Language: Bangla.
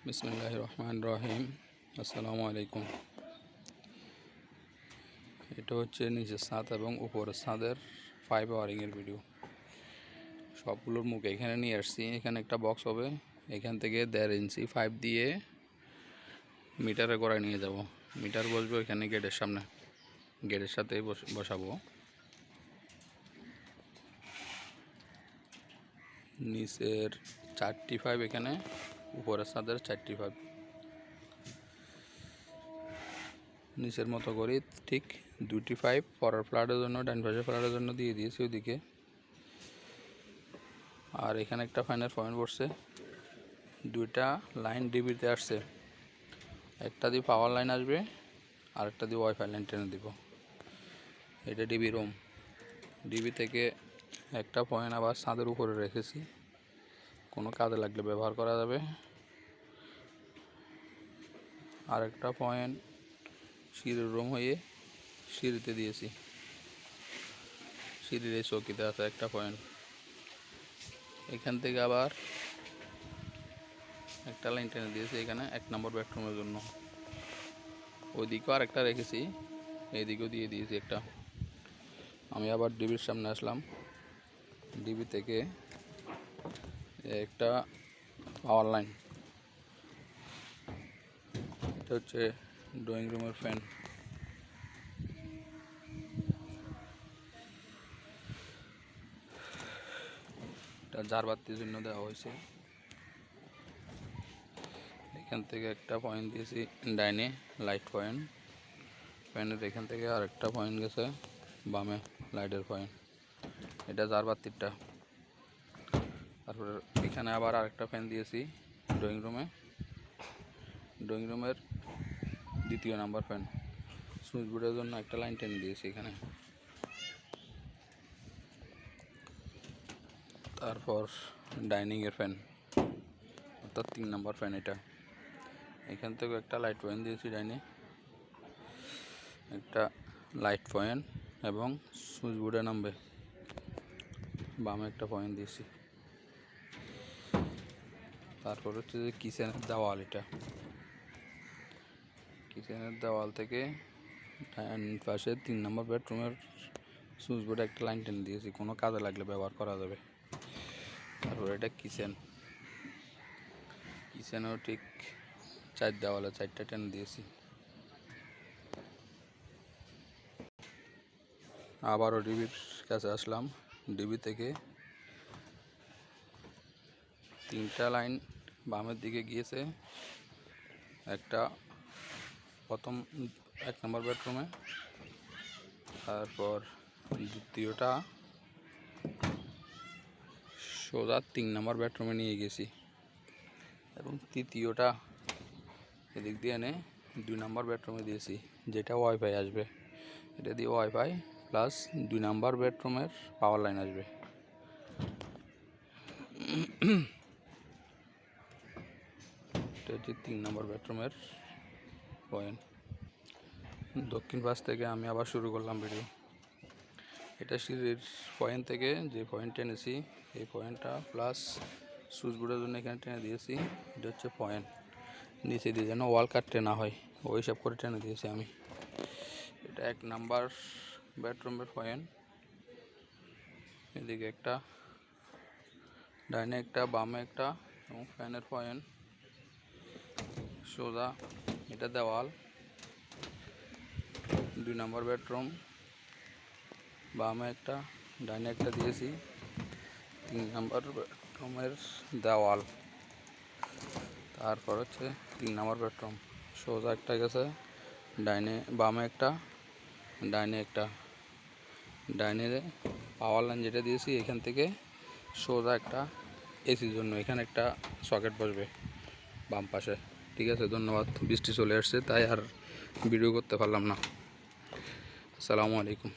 বিসমিল্লাহির রহমানির রহিম। আসসালামু আলাইকুম। এটা হচ্ছে নিচের ছাদ এবং উপরের ছাদের ফাইভ ওয়ারিংয়ের ভিডিও। সবগুলোর মুখ এখানে নিয়ে আসছি। এখানে একটা বক্স হবে, এখান থেকে 1.5 ইঞ্চি পাইপ দিয়ে মিটারে গড়ায় নিয়ে যাব। মিটার বসবো এখানে গেটের সামনে, গেটের সাথে বসাবো। নিচের 4টি পাইপ এখানে, উপরের ছাদের 4টি পাইপ। নিচের মতো করে ঠিক 2টি পাইপ পরের ফ্ল্যাটের জন্য, ডান পাশের ফ্ল্যাটের জন্য দিয়ে দিয়েছি ওইদিকে। আর এখানে একটা ফ্যানের পয়েন্ট পড়ছে, 2টা লাইন ডিবিতে আসছে। একটা দিয়ে পাওয়ার লাইন আসবে, আরেকটা দিয়ে ওয়াইফাই লাইন টেনে দিব। এটা ডিবি রুম। ডিবি থেকে একটা পয়েন্ট আবার ছাদের উপরে রেখেছি, কোনো কাজে লাগলে ব্যবহার করা যাবে। আরেকটা পয়েন্ট সিঁড়ির রুম হয়ে সিঁড়িতে দিয়েছি, সিঁড়ির এই চৌকিতে আছে একটা পয়েন্ট। এখান থেকে আবার একটা লাইন টেনে দিয়েছি এখানে 1 নম্বর বেডরুমের জন্য। ওইদিকেও আরেকটা রেখেছি, এইদিকেও দিয়ে দিয়েছি একটা। আমি আবার ডিবির সামনে আসলাম। ডিবি থেকে একটা পাওয়ার লাইন, এটা হচ্ছে ড্রয়িং রুমের ফ্যান। এটা ঝাড়বাতির জন্য দেওয়া হয়েছে। এখান থেকে একটা পয়েন্ট দিয়েছি ডাইনে, লাইট পয়েন্ট। ফ্যানের এখান থেকে আরেকটা পয়েন্ট গেছে বামে, লাইটের পয়েন্ট। এটা ঝাড়বাতিরটা। তারপরে এখানে আবার আরেকটা ফ্যান দিয়েছি ড্রয়িং রুমে, ড্রয়িং রুমের 2য় নাম্বার ফ্যান। সুইচ বোর্ডের জন্য একটা লাইন টেনে দিয়েছি এখানে। তারপর ডাইনিংয়ের ফ্যান, অর্থাৎ 3 নম্বর ফ্যান এটা। এখান থেকে একটা লাইট পয়েন্ট দিয়েছি ডাইনে, একটা লাইট পয়েন্ট এবং সুইচ বোর্ডে নামবে বামে একটা পয়েন্ট দিয়েছি। তারপর হচ্ছে যে কিচেনের দেওয়াল, এটা কিচেনের দেওয়াল থেকে পাশে 3 নম্বর বেডরুমের সুইচ বোর্ডে একটা লাইন টেনে দিয়েছি, কোনো কাজে লাগলে ব্যবহার করা যাবে। তারপর এটা কিচেনেও ঠিক 4 দেওয়ালে 4টা টেনে দিয়েছি। আবারও ডিবির কাছে আসলাম। ডিবি থেকে 3টা লাইন বামের দিকে গিয়েছে, একটা প্রথম 1 নম্বর বেডরুমে, তারপর দ্বিতীয়টা সোজা 3 নম্বর বেডরুমে নিয়ে গেছি, এবং তৃতীয়টা এদিক দিয়ে এনে 2 নম্বর বেডরুমে দিয়েছি, যেটা ওয়াইফাই আসবে। এটা দিয়ে ওয়াইফাই প্লাস 2 নম্বর বেডরুমের পাওয়ার লাইন আসবে। এটা হচ্ছে 3 নম্বর বেডরুমের পয়েন্ট। দক্ষিণ পাশ থেকে আমি আবার শুরু করলাম ভিডিও। এটা সিঁড়ির পয়েন্ট থেকে যে পয়েন্ট টেনেছি, এই পয়েন্টটা প্লাস সুইচ বোর্ডের জন্য এখানে টেনে দিয়েছি। এটা হচ্ছে পয়েন্ট, নিচে দিয়ে যেন ওয়াল কাটতে না হয় ওই সব করে টেনে দিয়েছি আমি। এটা 1 নাম্বার বেডরুমের পয়েন্ট। এদিকে একটা, ডাইনে একটা, বামে একটা, এবং ফ্যানের পয়েন্ট সোজা। এটা দেওয়াল, 2 নম্বর বেডরুম, বামে একটা, ডাইনে একটা দিয়েছি। 3 নম্বর বেডরুমের দেওয়াল। তারপর হচ্ছে 3 নম্বর বেডরুম, সোজা একটা গেছে, ডাইনে বামে একটা, ডাইনে একটা। ডাইনে পাওয়ার লাইন যেটা দিয়েছি এখান থেকে সোজা একটা এসির জন্য, এখানে একটা সকেট বসবে বাম পাশে। ঠিক আছে, ধন্যবাদ। বৃষ্টি চলে আসছে তাই আর ভিডিও করতে পারলাম না। আসসালামু আলাইকুম।